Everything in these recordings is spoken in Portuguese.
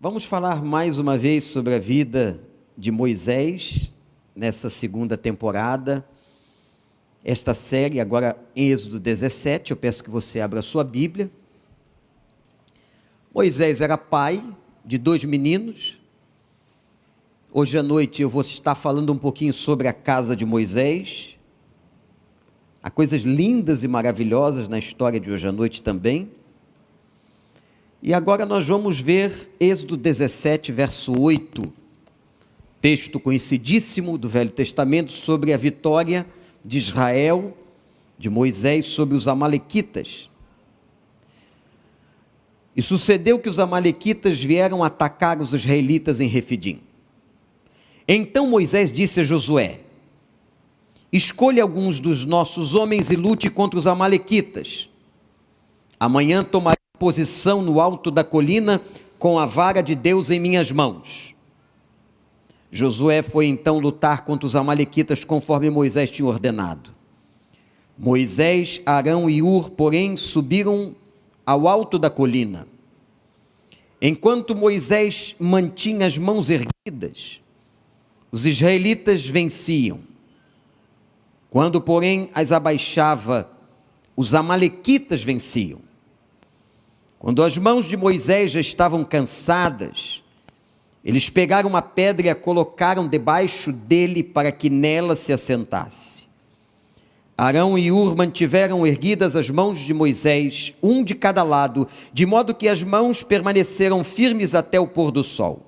Vamos falar mais uma vez sobre a vida de Moisés, nessa segunda temporada, esta série, agora em Êxodo 17, eu peço que você abra a sua Bíblia. Moisés era pai de 2 meninos. Hoje à noite eu vou estar falando um pouquinho sobre a casa de Moisés. Há coisas lindas e maravilhosas na história de hoje à noite também. E agora nós vamos ver Êxodo 17, verso 8, texto conhecidíssimo do Velho Testamento sobre a vitória de Israel, de Moisés, sobre os amalequitas. E sucedeu que os amalequitas vieram atacar os israelitas em Refidim. Então Moisés disse a Josué: escolha alguns dos nossos homens e lute contra os amalequitas. Amanhã tomarei posição no alto da colina com a vara de Deus em minhas mãos. Josué foi então lutar contra os amalequitas conforme Moisés tinha ordenado. Moisés, Arão e Hur, porém, subiram ao alto da colina. Enquanto Moisés mantinha as mãos erguidas, os israelitas venciam. Quando, porém, as abaixava, os amalequitas venciam. Quando as mãos de Moisés já estavam cansadas, eles pegaram uma pedra e a colocaram debaixo dele para que nela se assentasse. Arão e Hur mantiveram erguidas as mãos de Moisés, um de cada lado, de modo que as mãos permaneceram firmes até o pôr do sol.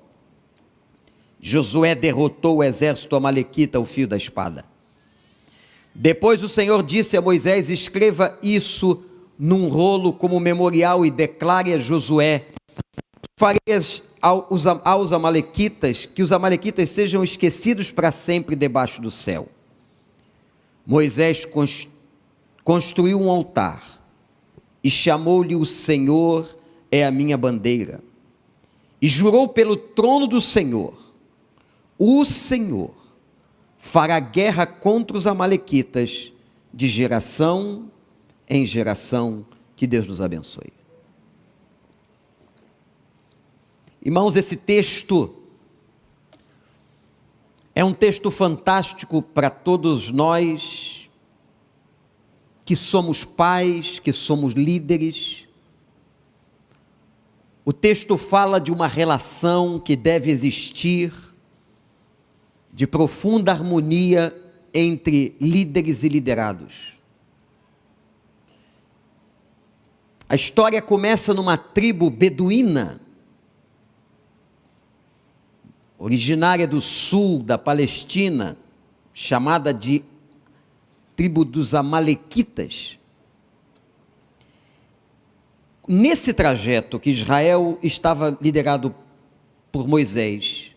Josué derrotou o exército amalequita ao fio da espada. Depois o Senhor disse a Moisés: escreva isso num rolo como memorial e declare a Josué: farei aos amalequitas, que os amalequitas sejam esquecidos para sempre debaixo do céu. Moisés construiu um altar e chamou-lhe: o Senhor é a minha bandeira. E jurou pelo trono do Senhor: o Senhor fará guerra contra os amalequitas de geração em geração. Que Deus nos abençoe. Irmãos, esse texto é um texto fantástico para todos nós que somos pais, que somos líderes. O texto fala de uma relação que deve existir, de profunda harmonia entre líderes e liderados. A história começa numa tribo beduína, originária do sul da Palestina, chamada de tribo dos amalequitas. Nesse trajeto que Israel estava liderado por Moisés,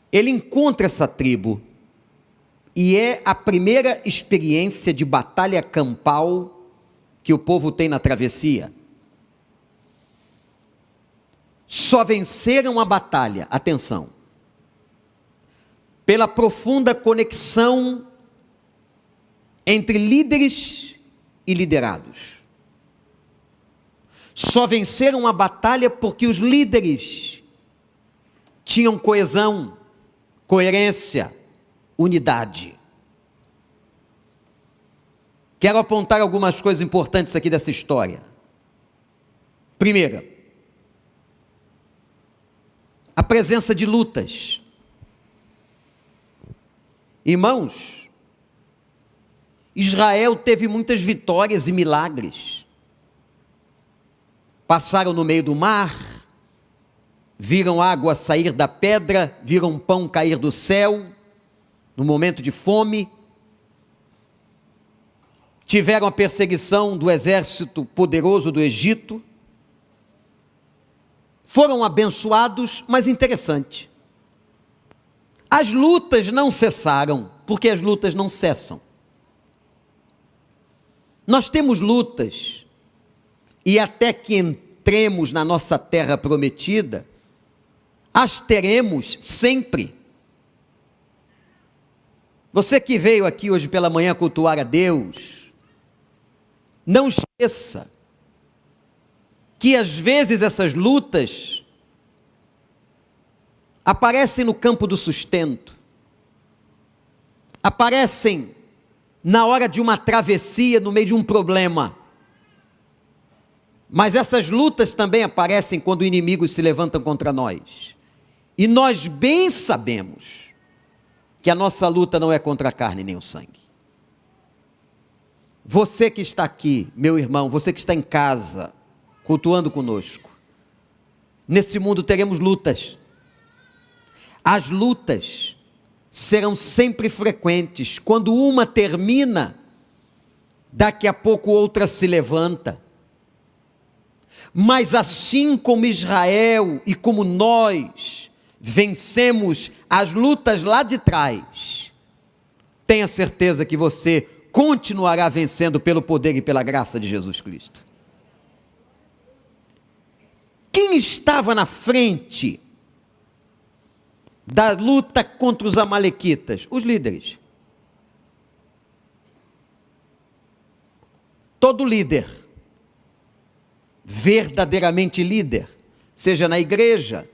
ele encontra essa tribo, e é a primeira experiência de batalha campal que o povo tem na travessia. Só venceram a batalha, atenção, pela profunda conexão entre líderes e liderados. Só venceram a batalha porque os líderes tinham coesão, coerência, unidade. Quero apontar algumas coisas importantes aqui dessa história. Primeira, a presença de lutas. Irmãos, Israel teve muitas vitórias e milagres. Passaram no meio do mar, viram água sair da pedra, viram pão cair do céu, no momento de fome. Tiveram a perseguição do exército poderoso do Egito. Foram abençoados, mas interessante, as lutas não cessaram, porque as lutas não cessam. Nós temos lutas, e até que entremos na nossa terra prometida, as teremos sempre. Você que veio aqui hoje pela manhã cultuar a Deus, não esqueça que às vezes essas lutas aparecem no campo do sustento, aparecem na hora de uma travessia, no meio de um problema. Mas essas lutas também aparecem quando inimigos se levantam contra nós. E nós bem sabemos que a nossa luta não é contra a carne nem o sangue. Você que está aqui, meu irmão, você que está em casa, cultuando conosco, nesse mundo teremos lutas. As lutas serão sempre frequentes. Quando uma termina, daqui a pouco outra se levanta. Mas assim como Israel e como nós vencemos as lutas lá de trás, tenha certeza que você continuará vencendo pelo poder e pela graça de Jesus Cristo. Quem estava na frente da luta contra os amalequitas? Os líderes. Todo líder, verdadeiramente líder, seja na igreja,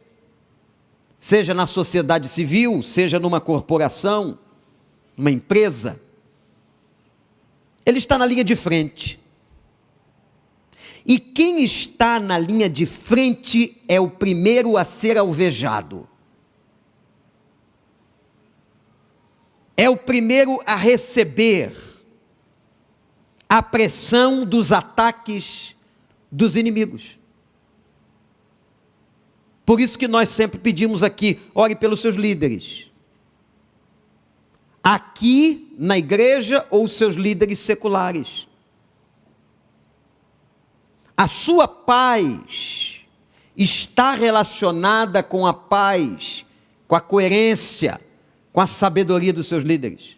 seja na sociedade civil, seja numa corporação, numa empresa, ele está na linha de frente. E quem está na linha de frente é o primeiro a ser alvejado. É o primeiro a receber a pressão dos ataques dos inimigos. Por isso que nós sempre pedimos aqui, ore pelos seus líderes. Aqui na igreja ou os seus líderes seculares. A sua paz está relacionada com a paz, com a coerência, com a sabedoria dos seus líderes.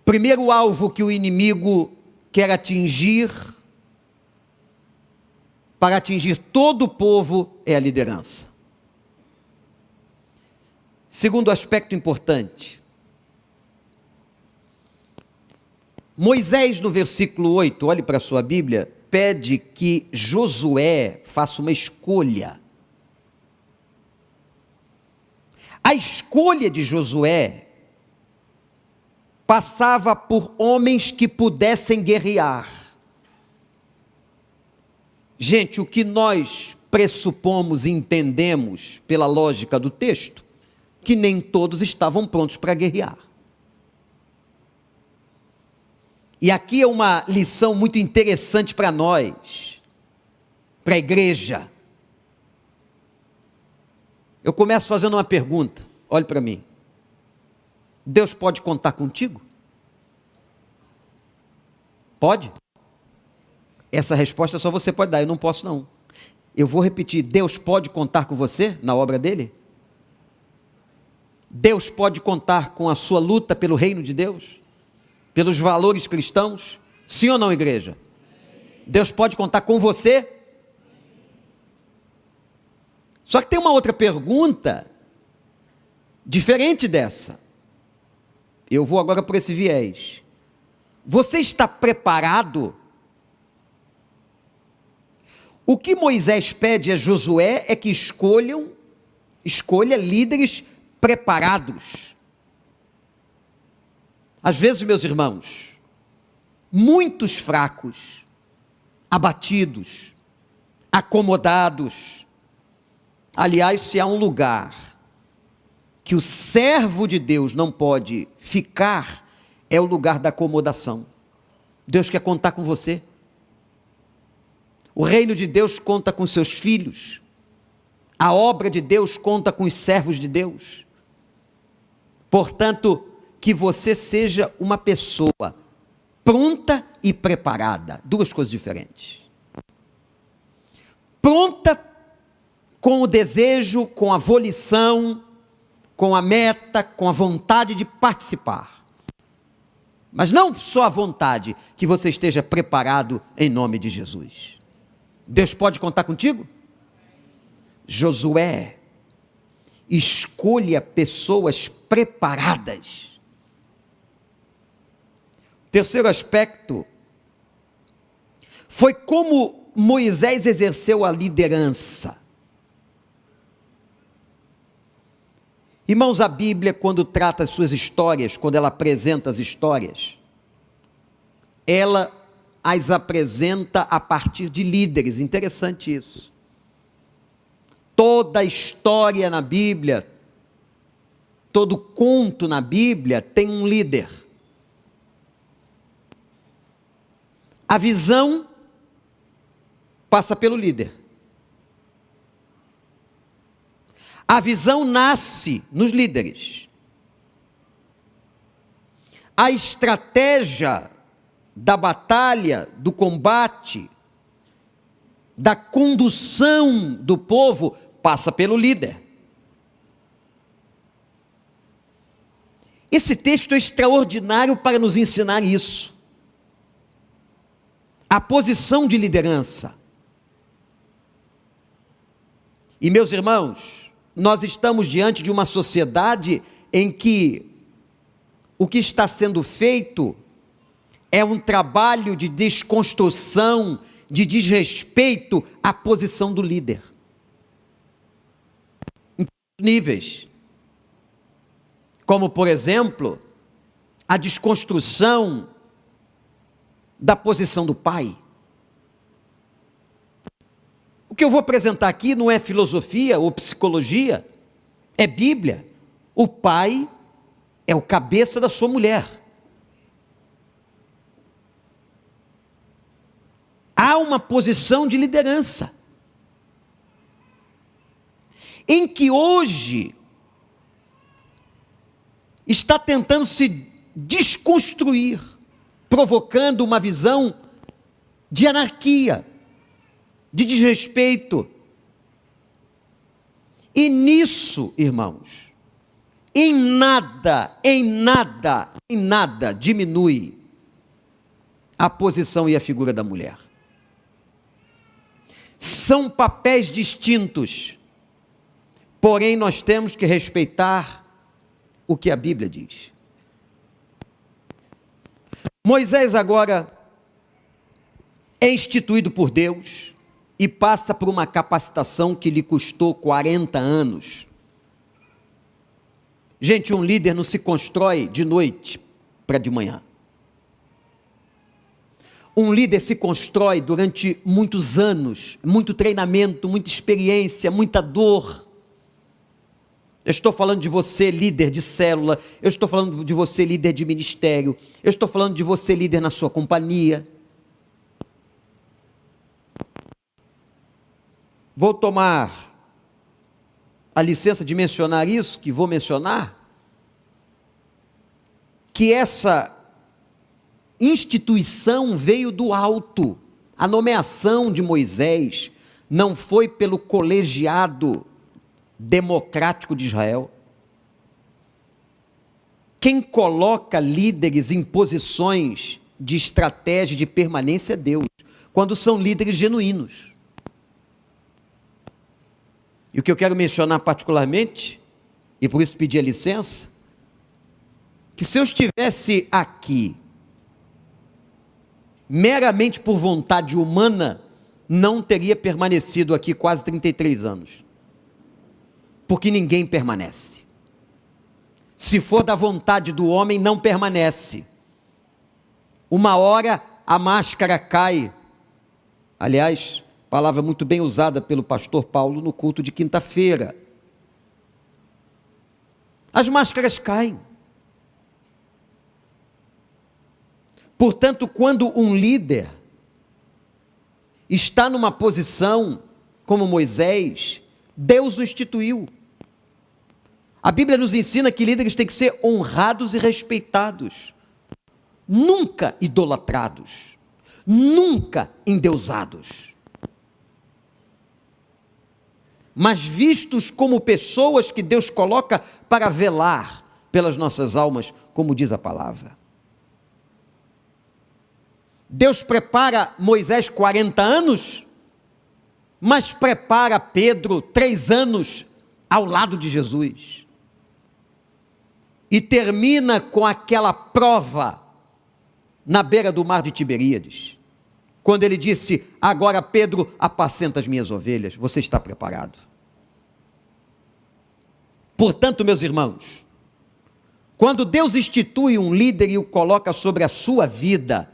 Primeiro alvo que o inimigo quer atingir, para atingir todo o povo, é a liderança. Segundo aspecto importante, Moisés, no versículo 8, olhe para a sua Bíblia, pede que Josué faça uma escolha. A escolha de Josué passava por homens que pudessem guerrear. Gente, o que nós pressupomos e entendemos pela lógica do texto, que nem todos estavam prontos para guerrear. E aqui é uma lição muito interessante para nós, para a igreja. Eu começo fazendo uma pergunta, olhe para mim. Deus pode contar contigo? Pode? Essa resposta só você pode dar, eu não posso não. Eu vou repetir, Deus pode contar com você na obra dele? Deus pode contar com a sua luta pelo reino de Deus? Pelos valores cristãos? Sim ou não, igreja? Deus pode contar com você? Só que tem uma outra pergunta, diferente dessa. Eu vou agora por esse viés. Você está preparado? O que Moisés pede a Josué é que escolha líderes preparados. Às vezes, meus irmãos, muitos fracos, abatidos, acomodados. Aliás, se há um lugar que o servo de Deus não pode ficar, é o lugar da acomodação. Deus quer contar com você. O reino de Deus conta com seus filhos. A obra de Deus conta com os servos de Deus. Portanto, que você seja uma pessoa pronta e preparada. Duas coisas diferentes. Pronta com o desejo, com a volição, com a meta, com a vontade de participar. Mas não só a vontade, que você esteja preparado em nome de Jesus. Deus pode contar contigo? Josué, escolha pessoas preparadas. Terceiro aspecto, foi como Moisés exerceu a liderança. Irmãos, a Bíblia, quando trata as suas histórias, quando ela apresenta as histórias, ela as apresenta a partir de líderes. Interessante isso. Toda história na Bíblia, todo conto na Bíblia tem um líder. A visão passa pelo líder. A visão nasce nos líderes. A estratégia da batalha, do combate, da condução do povo, passa pelo líder. Esse texto é extraordinário para nos ensinar isso. A posição de liderança. E meus irmãos, nós estamos diante de uma sociedade em que o que está sendo feito é um trabalho de desconstrução, de desrespeito à posição do líder. Em todos os níveis. Como, por exemplo, a desconstrução da posição do pai. O que eu vou apresentar aqui não é filosofia ou psicologia, é Bíblia. O pai é o cabeça da sua mulher. Há uma posição de liderança, em que hoje está tentando se desconstruir, provocando uma visão de anarquia, de desrespeito. E nisso, irmãos, em nada diminui a posição e a figura da mulher. São papéis distintos, porém nós temos que respeitar o que a Bíblia diz. Moisés agora é instituído por Deus e passa por uma capacitação que lhe custou 40 anos. Gente, um líder não se constrói de noite para de manhã. Um líder se constrói durante muitos anos, muito treinamento, muita experiência, muita dor. Eu estou falando de você, líder de célula, eu estou falando de você, líder de ministério, eu estou falando de você, líder na sua companhia. Vou tomar a licença de mencionar isso, que vou mencionar, que essa instituição veio do alto. A nomeação de Moisés não foi pelo colegiado democrático de Israel. Quem coloca líderes em posições de estratégia de permanência é Deus, quando são líderes genuínos. E o que eu quero mencionar particularmente, e por isso pedir a licença, que se eu estivesse aqui meramente por vontade humana, não teria permanecido aqui quase 33 anos. Porque ninguém permanece. Se for da vontade do homem, não permanece. Uma hora a máscara cai. Aliás, palavra muito bem usada pelo pastor Paulo no culto de quinta-feira. As máscaras caem. Portanto, quando um líder está numa posição como Moisés, Deus o instituiu. A Bíblia nos ensina que líderes têm que ser honrados e respeitados, nunca idolatrados, nunca endeusados, mas vistos como pessoas que Deus coloca para velar pelas nossas almas, como diz a palavra. Deus prepara Moisés 40 anos, mas prepara Pedro 3 anos ao lado de Jesus. E termina com aquela prova na beira do mar de Tiberíades, quando ele disse: agora Pedro, apacenta as minhas ovelhas. Você está preparado? Portanto, meus irmãos, quando Deus institui um líder e o coloca sobre a sua vida,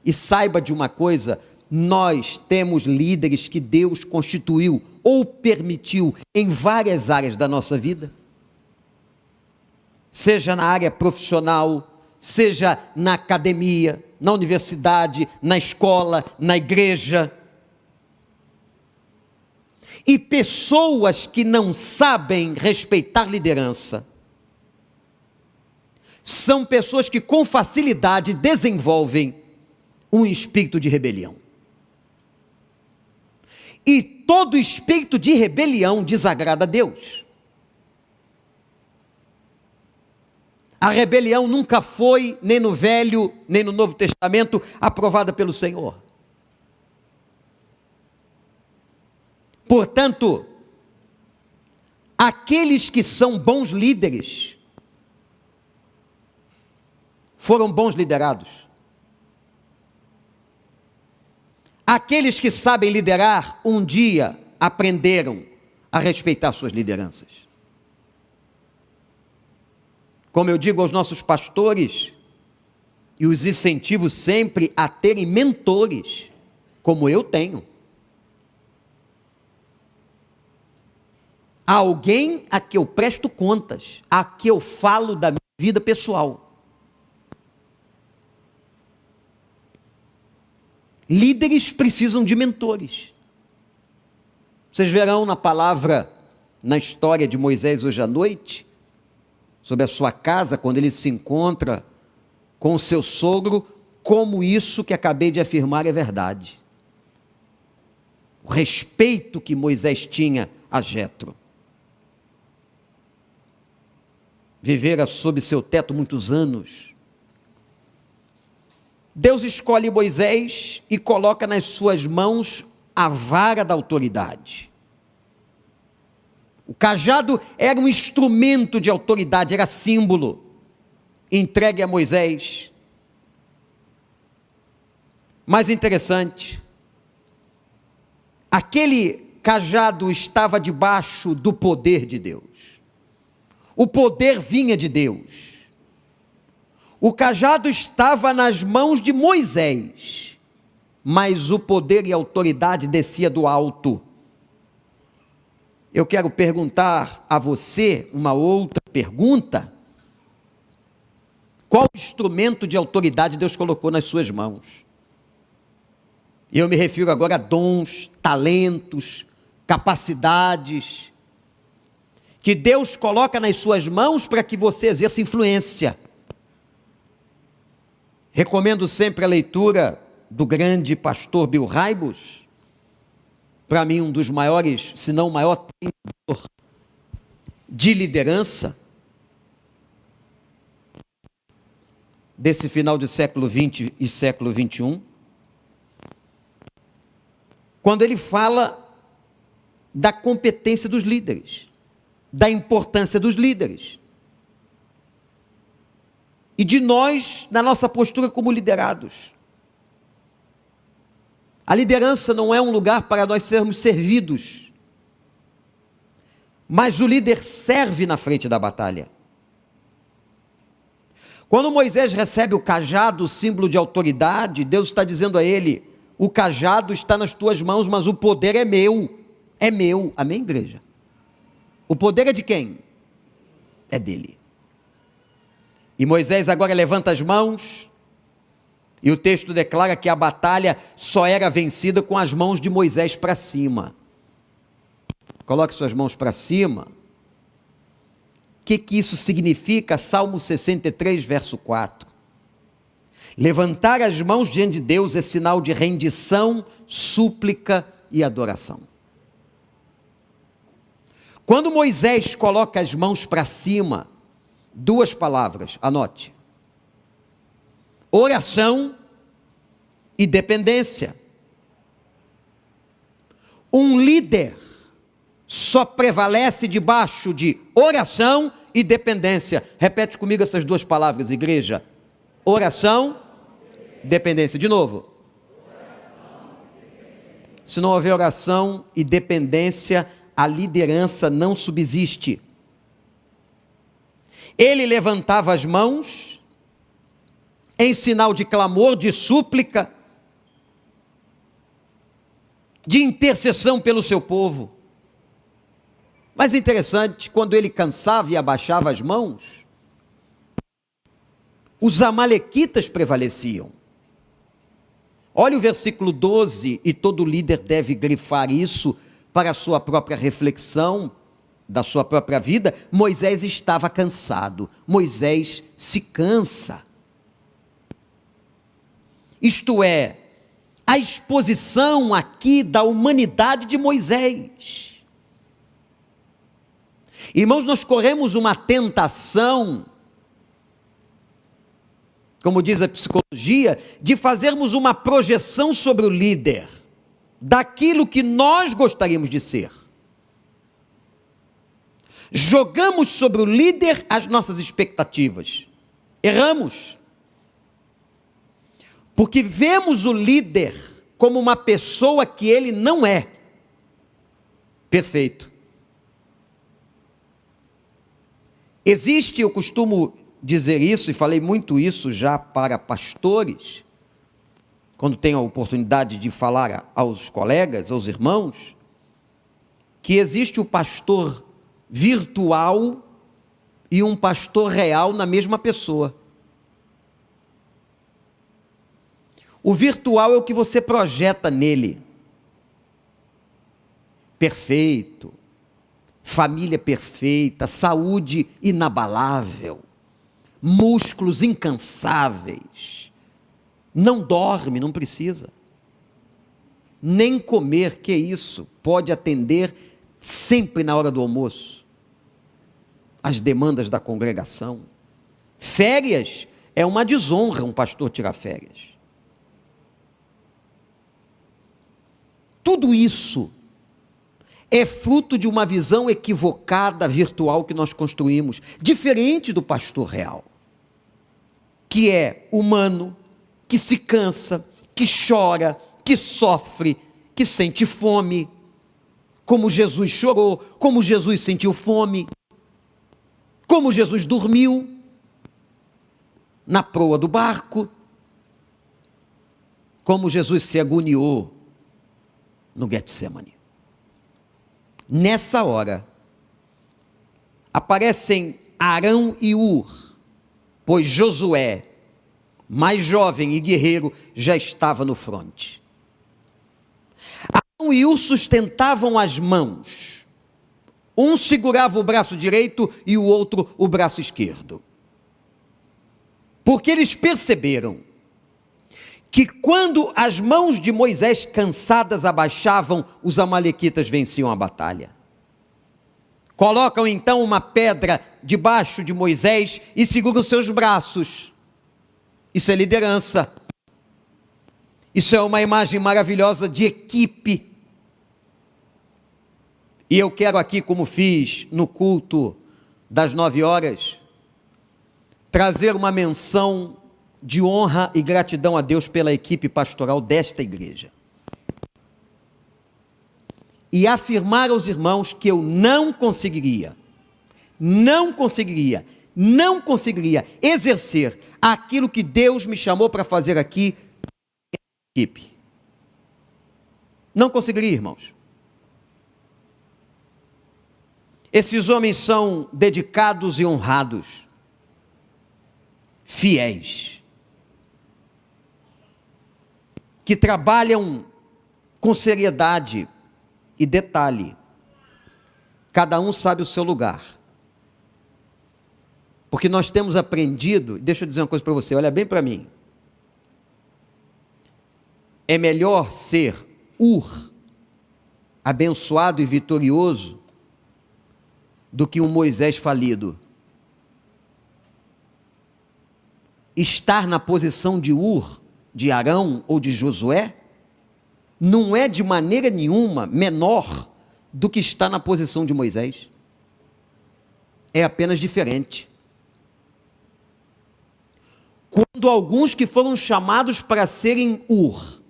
e saiba de uma coisa, nós temos líderes que Deus constituiu ou permitiu em várias áreas da nossa vida, seja na área profissional, seja na academia, na universidade, na escola, na igreja. E pessoas que não sabem respeitar liderança são pessoas que com facilidade desenvolvem um espírito de rebelião. E todo espírito de rebelião desagrada a Deus. A rebelião nunca foi, nem no Velho, nem no Novo Testamento, aprovada pelo Senhor. Portanto, aqueles que são bons líderes, foram bons liderados. Aqueles que sabem liderar, um dia aprenderam a respeitar suas lideranças. Como eu digo aos nossos pastores, e os incentivo sempre a terem mentores, como eu tenho. Alguém a que eu presto contas, a que eu falo da minha vida pessoal. Líderes precisam de mentores. Vocês verão na palavra, na história de Moisés hoje à noite, sobre a sua casa, quando ele se encontra com o seu sogro, como isso que acabei de afirmar é verdade. O respeito que Moisés tinha a Jetro. Vivera sob seu teto muitos anos. Deus escolhe Moisés e coloca nas suas mãos a vara da autoridade. O cajado era um instrumento de autoridade, era símbolo, entregue a Moisés. Mais interessante, aquele cajado estava debaixo do poder de Deus. O poder vinha de Deus. O cajado estava nas mãos de Moisés, mas o poder e a autoridade descia do alto. Eu quero perguntar a você uma outra pergunta. Qual instrumento de autoridade Deus colocou nas suas mãos? Eu me refiro agora a dons, talentos, capacidades, que Deus coloca nas suas mãos para que você exerça influência. Recomendo sempre a leitura do grande pastor Bill Hybels, para mim um dos maiores, se não o maior treinador de liderança desse final de século XX e século XXI, quando ele fala da competência dos líderes, da importância dos líderes, e de nós, na nossa postura como liderados. A liderança não é um lugar para nós sermos servidos, mas o líder serve na frente da batalha. Quando Moisés recebe o cajado, o símbolo de autoridade, Deus está dizendo a ele: o cajado está nas tuas mãos, mas o poder é meu, amém, igreja? O poder é de quem? É dele. E Moisés agora levanta as mãos, e o texto declara que a batalha só era vencida com as mãos de Moisés para cima. Coloque suas mãos para cima. O que isso significa? Salmo 63, verso 4. Levantar as mãos diante de Deus é sinal de rendição, súplica e adoração. Quando Moisés coloca as mãos para cima, duas palavras, anote: oração e dependência. Um líder só prevalece debaixo de oração e dependência. Repete comigo essas duas palavras, igreja: oração, dependência. De novo: Se não houver oração e dependência, a liderança não subsiste. Ele levantava as mãos em sinal de clamor, de súplica, de intercessão pelo seu povo. Mas interessante, quando ele cansava e abaixava as mãos, os amalequitas prevaleciam. Olha o versículo 12, e todo líder deve grifar isso para a sua própria reflexão, da sua própria vida. Moisés estava cansado, Moisés se cansa. Isto é, a exposição aqui da humanidade de Moisés. Irmãos, nós corremos uma tentação, como diz a psicologia, de fazermos uma projeção sobre o líder, daquilo que nós gostaríamos de ser. Jogamos sobre o líder as nossas expectativas. Erramos. Porque vemos o líder como uma pessoa que ele não é. Perfeito. Existe, eu costumo dizer isso, e falei muito isso já para pastores, quando tenho a oportunidade de falar aos colegas, aos irmãos, que existe o pastor virtual e um pastor real na mesma pessoa. O virtual é o que você projeta nele. Perfeito, família perfeita, saúde inabalável, músculos incansáveis, não dorme, não precisa, nem comer, que isso, pode atender sempre na hora do almoço, as demandas da congregação. Férias é uma desonra um pastor tirar férias. Tudo isso é fruto de uma visão equivocada, virtual, que nós construímos, diferente do pastor real, que é humano, que se cansa, que chora, que sofre, que sente fome, como Jesus chorou, como Jesus sentiu fome, como Jesus dormiu na proa do barco, como Jesus se agoniou no Getsemane. Nessa hora, aparecem Arão e Ur, pois Josué, mais jovem e guerreiro, já estava no fronte. Arão e Ur sustentavam as mãos. Um segurava o braço direito e o outro o braço esquerdo. Porque eles perceberam que quando as mãos de Moisés cansadas abaixavam, os amalequitas venciam a batalha. Colocam então uma pedra debaixo de Moisés e seguram seus braços. Isso é liderança. Isso é uma imagem maravilhosa de equipe. E eu quero aqui, como fiz no culto das 9h, trazer uma menção de honra e gratidão a Deus pela equipe pastoral desta igreja. E afirmar aos irmãos que eu não conseguiria exercer aquilo que Deus me chamou para fazer aqui, equipe. Não conseguiria, irmãos. Esses homens são dedicados e honrados, fiéis, que trabalham com seriedade e detalhe. Cada um sabe o seu lugar. Porque nós temos aprendido, deixa eu dizer uma coisa para você, olha bem para mim. É melhor ser Ur, abençoado e vitorioso, do que um Moisés falido. Estar na posição de Ur, de Arão ou de Josué, não é de maneira nenhuma menor do que está na posição de Moisés. É apenas diferente. Quando alguns que foram chamados para serem Ur,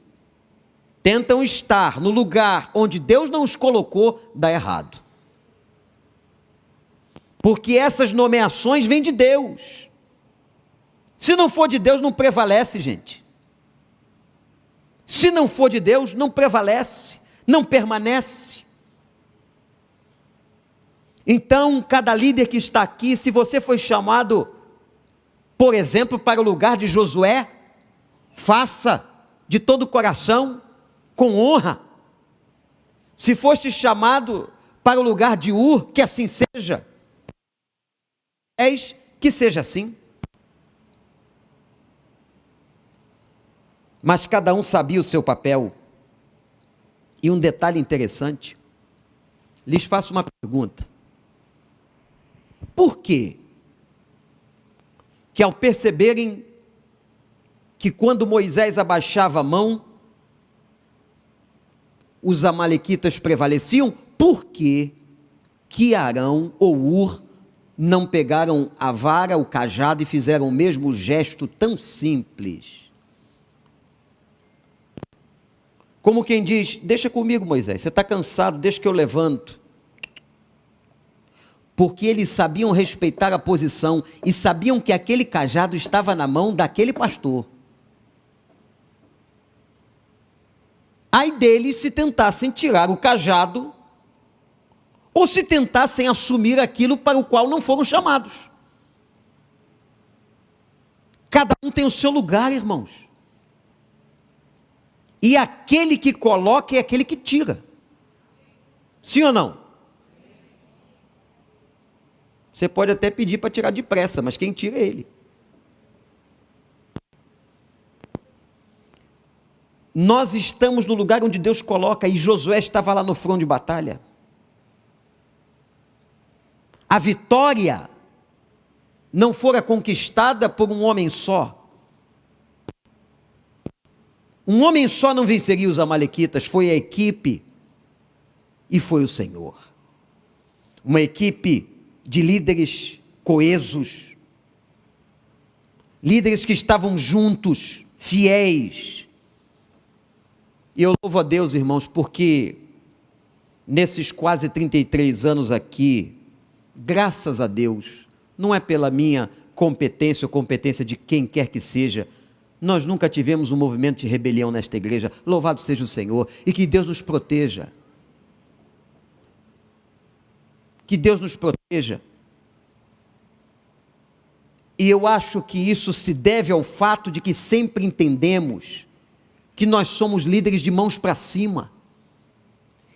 tentam estar no lugar onde Deus não os colocou, dá errado. Porque essas nomeações vêm de Deus. Se não for de Deus, não prevalece, gente. Se não for de Deus, não prevalece, não permanece. Então, cada líder que está aqui, se você foi chamado, por exemplo, para o lugar de Josué, faça de todo o coração, com honra. Se foste chamado para o lugar de Ur, que assim seja. Que seja assim. Mas cada um sabia o seu papel. E um detalhe interessante, lhes faço uma pergunta. Por quê? Que ao perceberem que quando Moisés abaixava a mão, os amalequitas prevaleciam, por que Arão ou Ur não pegaram a vara, o cajado e fizeram o mesmo gesto tão simples? Como quem diz, deixa comigo, Moisés, você está cansado, deixa que eu levanto. Porque eles sabiam respeitar a posição e sabiam que aquele cajado estava na mão daquele pastor. Ai deles se tentassem tirar o cajado ou se tentassem assumir aquilo para o qual não foram chamados. Cada um tem o seu lugar, irmãos. E aquele que coloca é aquele que tira. Sim ou não? Você pode até pedir para tirar depressa, mas quem tira é ele. Nós estamos no lugar onde Deus coloca, e Josué estava lá no front de batalha. A vitória não fora conquistada por um homem só. Um homem só não venceria os amalequitas, foi a equipe e foi o Senhor. Uma equipe de líderes coesos, líderes que estavam juntos, fiéis. E eu louvo a Deus, irmãos, porque nesses quase 33 anos aqui, graças a Deus, não é pela minha competência ou competência de quem quer que seja, nós nunca tivemos um movimento de rebelião nesta igreja. Louvado seja o Senhor, e que Deus nos proteja. Que Deus nos proteja. E eu acho que isso se deve ao fato de que sempre entendemos que nós somos líderes de mãos para cima.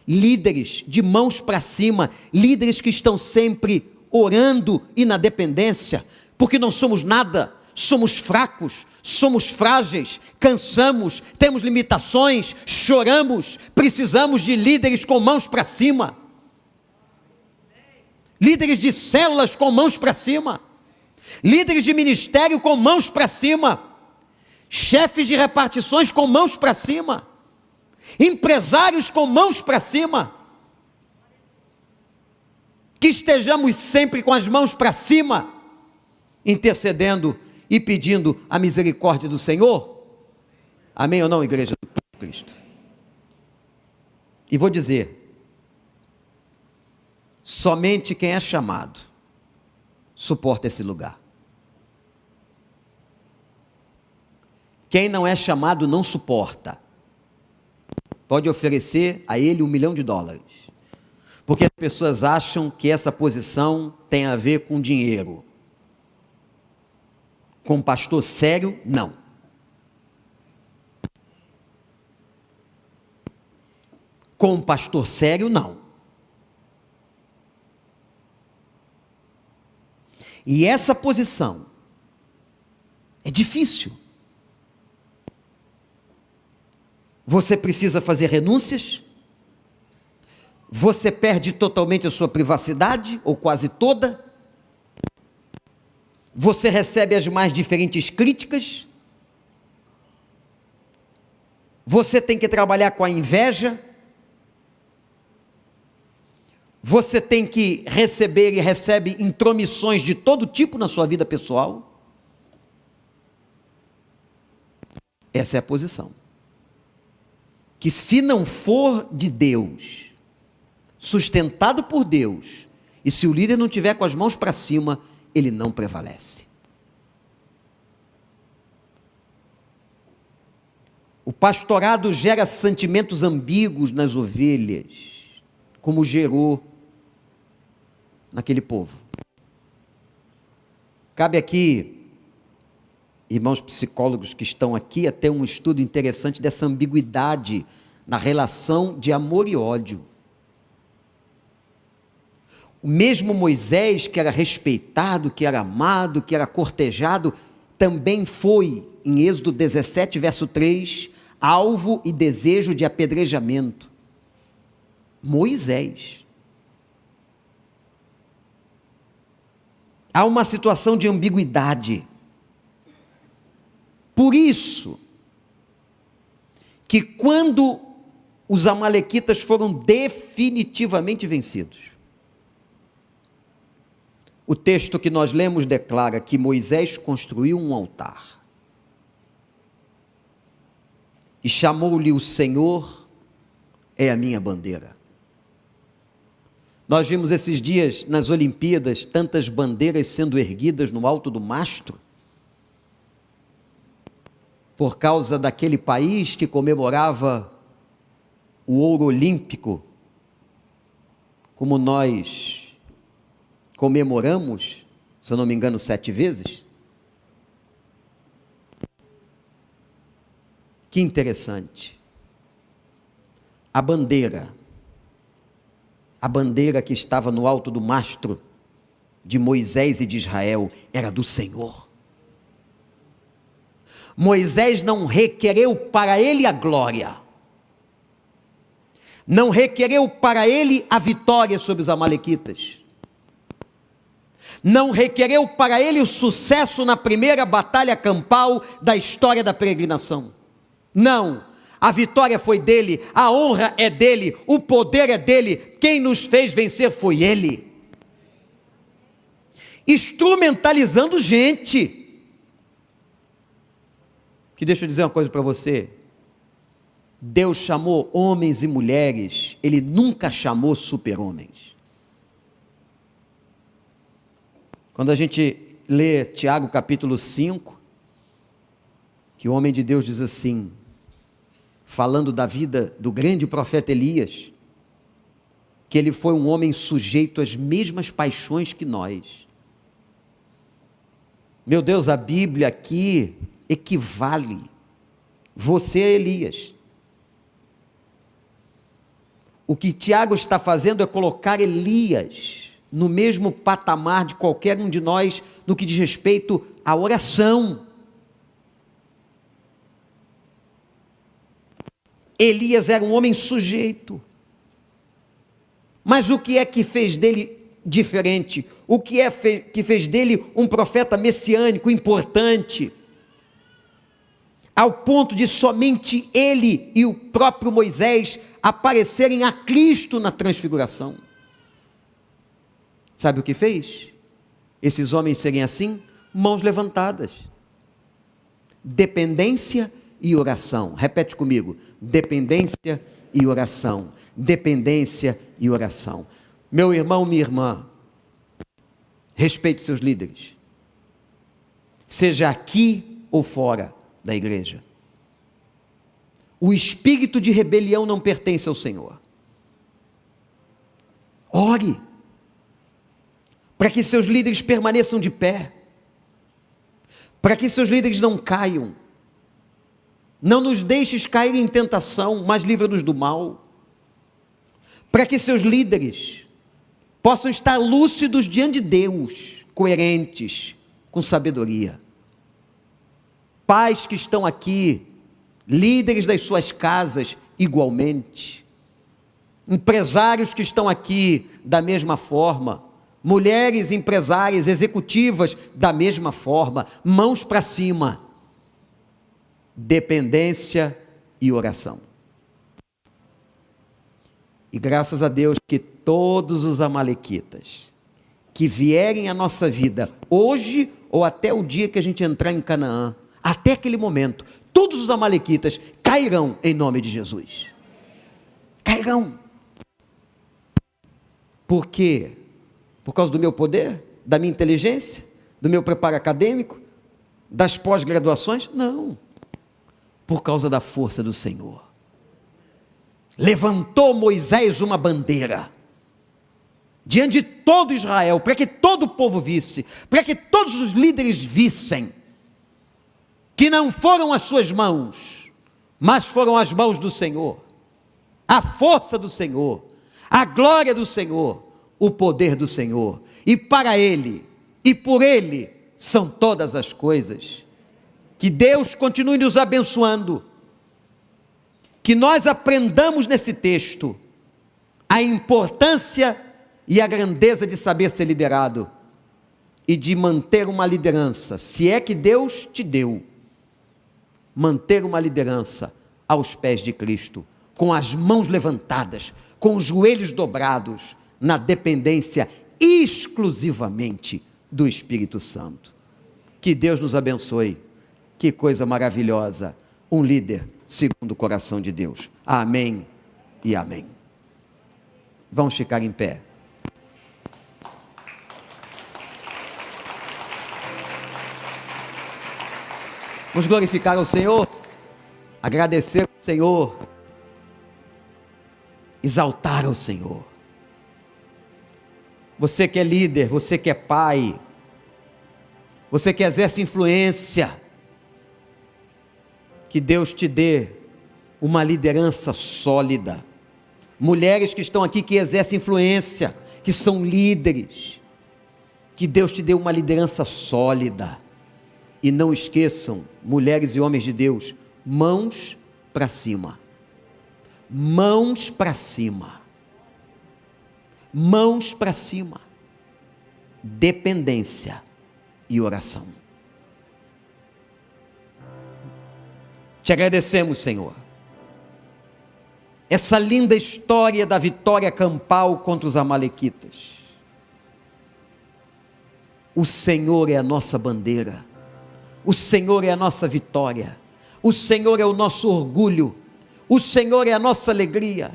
Líderes de mãos para cima, líderes que estão sempre orando e na dependência, porque não somos nada, somos fracos, somos frágeis, cansamos, temos limitações, choramos, precisamos de líderes com mãos para cima, líderes de células com mãos para cima, líderes de ministério com mãos para cima, chefes de repartições com mãos para cima, empresários com mãos para cima, que estejamos sempre com as mãos para cima, intercedendo e pedindo a misericórdia do Senhor. Amém ou não, igreja do Cristo? E vou dizer, somente quem é chamado suporta esse lugar. Quem não é chamado não suporta. Pode oferecer a ele $1 milhão, porque as pessoas acham que essa posição tem a ver com dinheiro. Com um pastor sério, não. Com um pastor sério, não. E essa posição é difícil. Você precisa fazer renúncias, você perde totalmente a sua privacidade, ou quase toda, você recebe as mais diferentes críticas, você tem que trabalhar com a inveja, você tem que receber e recebe intromissões de todo tipo na sua vida pessoal. Essa é a posição que se não for de Deus, sustentado por Deus, e se o líder não tiver com as mãos para cima, ele não prevalece. O pastorado gera sentimentos ambíguos nas ovelhas, como gerou naquele povo. Cabe aqui, irmãos psicólogos que estão aqui, até um estudo interessante dessa ambiguidade na relação de amor e ódio. O mesmo Moisés, que era respeitado, que era amado, que era cortejado, também foi, em Êxodo 17, verso 3, alvo e desejo de apedrejamento. Moisés. Há uma situação de ambiguidade. Por isso, que quando os amalequitas foram definitivamente vencidos, o texto que nós lemos declara que Moisés construiu um altar e chamou-lhe o Senhor é a minha bandeira. Nós vimos esses dias nas Olimpíadas tantas bandeiras sendo erguidas no alto do mastro, por causa daquele país que comemorava o ouro olímpico, como nós comemoramos, se eu não me engano, 7 vezes. Que interessante. A bandeira que estava no alto do mastro de Moisés e de Israel era do Senhor. Moisés não requereu para ele a glória, não requereu para ele a vitória sobre os amalequitas, não requereu para ele o sucesso na primeira batalha campal da história da peregrinação. Não, a vitória foi dele, a honra é dele, o poder é dele, quem nos fez vencer foi ele. Instrumentalizando gente. Que deixa eu dizer uma coisa para você. Deus chamou homens e mulheres, Ele nunca chamou super-homens. Quando a gente lê Tiago capítulo 5, que o homem de Deus diz assim, falando da vida do grande profeta Elias, que ele foi um homem sujeito às mesmas paixões que nós. Meu Deus, a Bíblia aqui equivale você a Elias. O que Tiago está fazendo é colocar Elias no mesmo patamar de qualquer um de nós no que diz respeito à oração. Elias era um homem sujeito. Mas o que é que fez dele diferente? O que é que fez dele um profeta messiânico importante? Ao ponto de somente ele e o próprio Moisés aparecerem a Cristo na transfiguração. Sabe o que fez? Esses homens serem assim? Mãos levantadas. Dependência e oração. Repete comigo. Dependência e oração. Dependência e oração. Meu irmão, minha irmã, respeite seus líderes. Seja aqui ou fora da igreja. O espírito de rebelião não pertence ao Senhor. Ore para que seus líderes permaneçam de pé, para que seus líderes não caiam. Não nos deixes cair em tentação, mas livra-nos do mal. Para que seus líderes possam estar lúcidos diante de Deus, coerentes, com sabedoria. Pais que estão aqui, líderes das suas casas, igualmente. Empresários que estão aqui, da mesma forma. Mulheres empresárias, executivas, da mesma forma. Mãos para cima. Dependência e oração. E graças a Deus que todos os amalequitas que vierem à nossa vida, hoje ou até o dia que a gente entrar em Canaã, até aquele momento, todos os amalequitas cairão em nome de Jesus. serão. Por quê? Por causa do meu poder? Da minha inteligência? Do meu preparo acadêmico? Das pós-graduações? Não. Por causa da força do Senhor. Levantou Moisés uma bandeira diante de todo Israel, para que todo o povo visse, para que todos os líderes vissem, que não foram as suas mãos, mas foram as mãos do Senhor, a força do Senhor, a glória do Senhor, o poder do Senhor, e para Ele, e por Ele, são todas as coisas. Que Deus continue nos abençoando, que nós aprendamos nesse texto a importância e a grandeza de saber ser liderado e de manter uma liderança, se é que Deus te deu, manter uma liderança aos pés de Cristo, com as mãos levantadas, com os joelhos dobrados, na dependência exclusivamente do Espírito Santo. Que Deus nos abençoe. Que coisa maravilhosa, um líder segundo o coração de Deus. Amém e amém. Vamos ficar em pé. Vamos glorificar ao Senhor, agradecer ao Senhor, exaltar ao Senhor. Você que é líder, você que é pai, você que exerce influência, que Deus te dê uma liderança sólida. Mulheres que estão aqui que exercem influência, que são líderes, que Deus te dê uma liderança sólida. E não esqueçam, mulheres e homens de Deus, mãos para cima. Mãos para cima. Mãos para cima. Dependência e oração. Te agradecemos, Senhor. Essa linda história da vitória campal contra os amalequitas. O Senhor é a nossa bandeira. O Senhor é a nossa vitória. O Senhor é o nosso orgulho. O Senhor é a nossa alegria.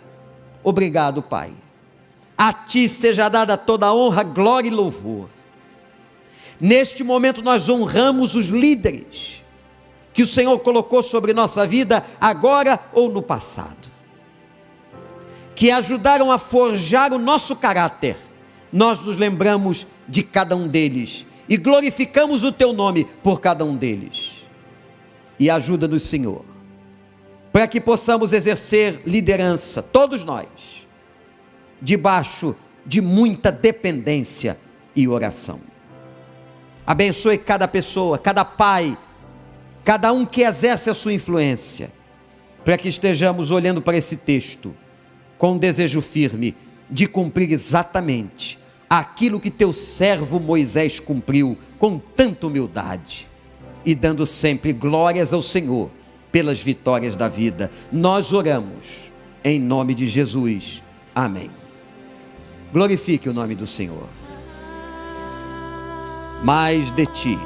Obrigado, Pai. A Ti seja dada toda a honra, glória e louvor. Neste momento nós honramos os líderes que o Senhor colocou sobre nossa vida, agora ou no passado, que ajudaram a forjar o nosso caráter. Nós nos lembramos de cada um deles e glorificamos o Teu nome por cada um deles. E ajuda-nos, Senhor, para que possamos exercer liderança, todos nós, debaixo de muita dependência e oração. Abençoe cada pessoa, cada pai, cada um que exerce a sua influência, para que estejamos olhando para esse texto com um desejo firme de cumprir exatamente aquilo que teu servo Moisés cumpriu com tanta humildade, e dando sempre glórias ao Senhor pelas vitórias da vida. Nós oramos em nome de Jesus. Amém. Glorifique o nome do Senhor. Mais de Ti.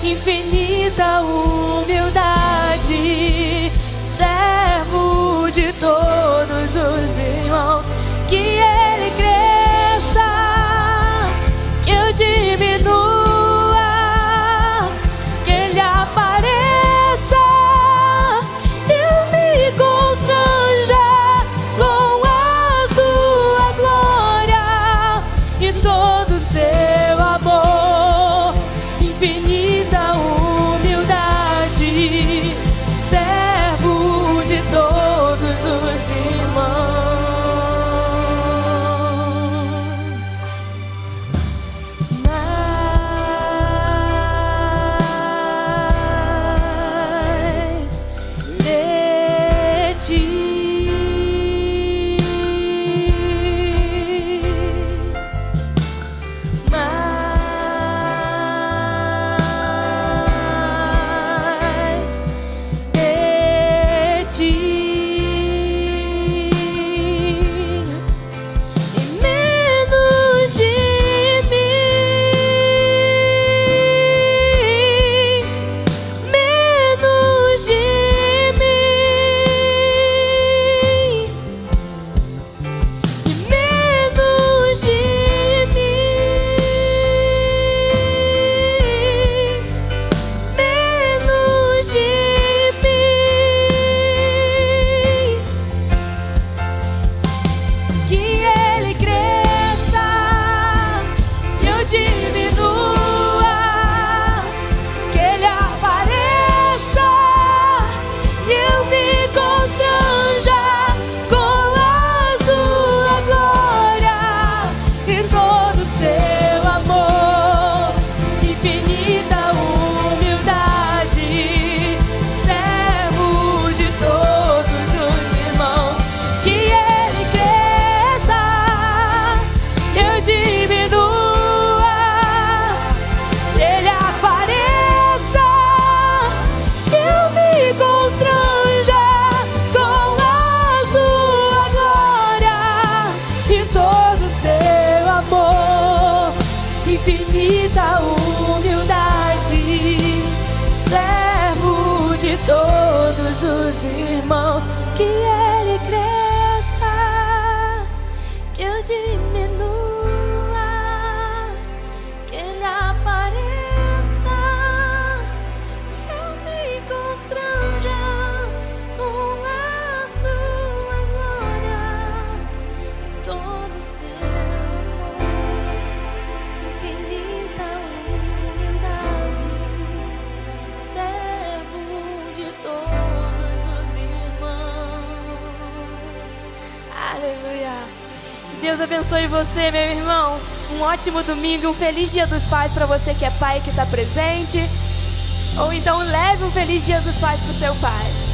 Infinita humildade, servo de todos os irmãos. que Ele cresça, que eu diminua, que Ele apareça, eu me constranja com a sua glória e todo seu amor, infinita humildade, servo de todos os irmãos. Aleluia. Que Deus abençoe você, meu irmão. Um ótimo domingo, um feliz Dia dos Pais para você que é pai, que está presente. Ou então leve um feliz Dia dos Pais para o seu pai.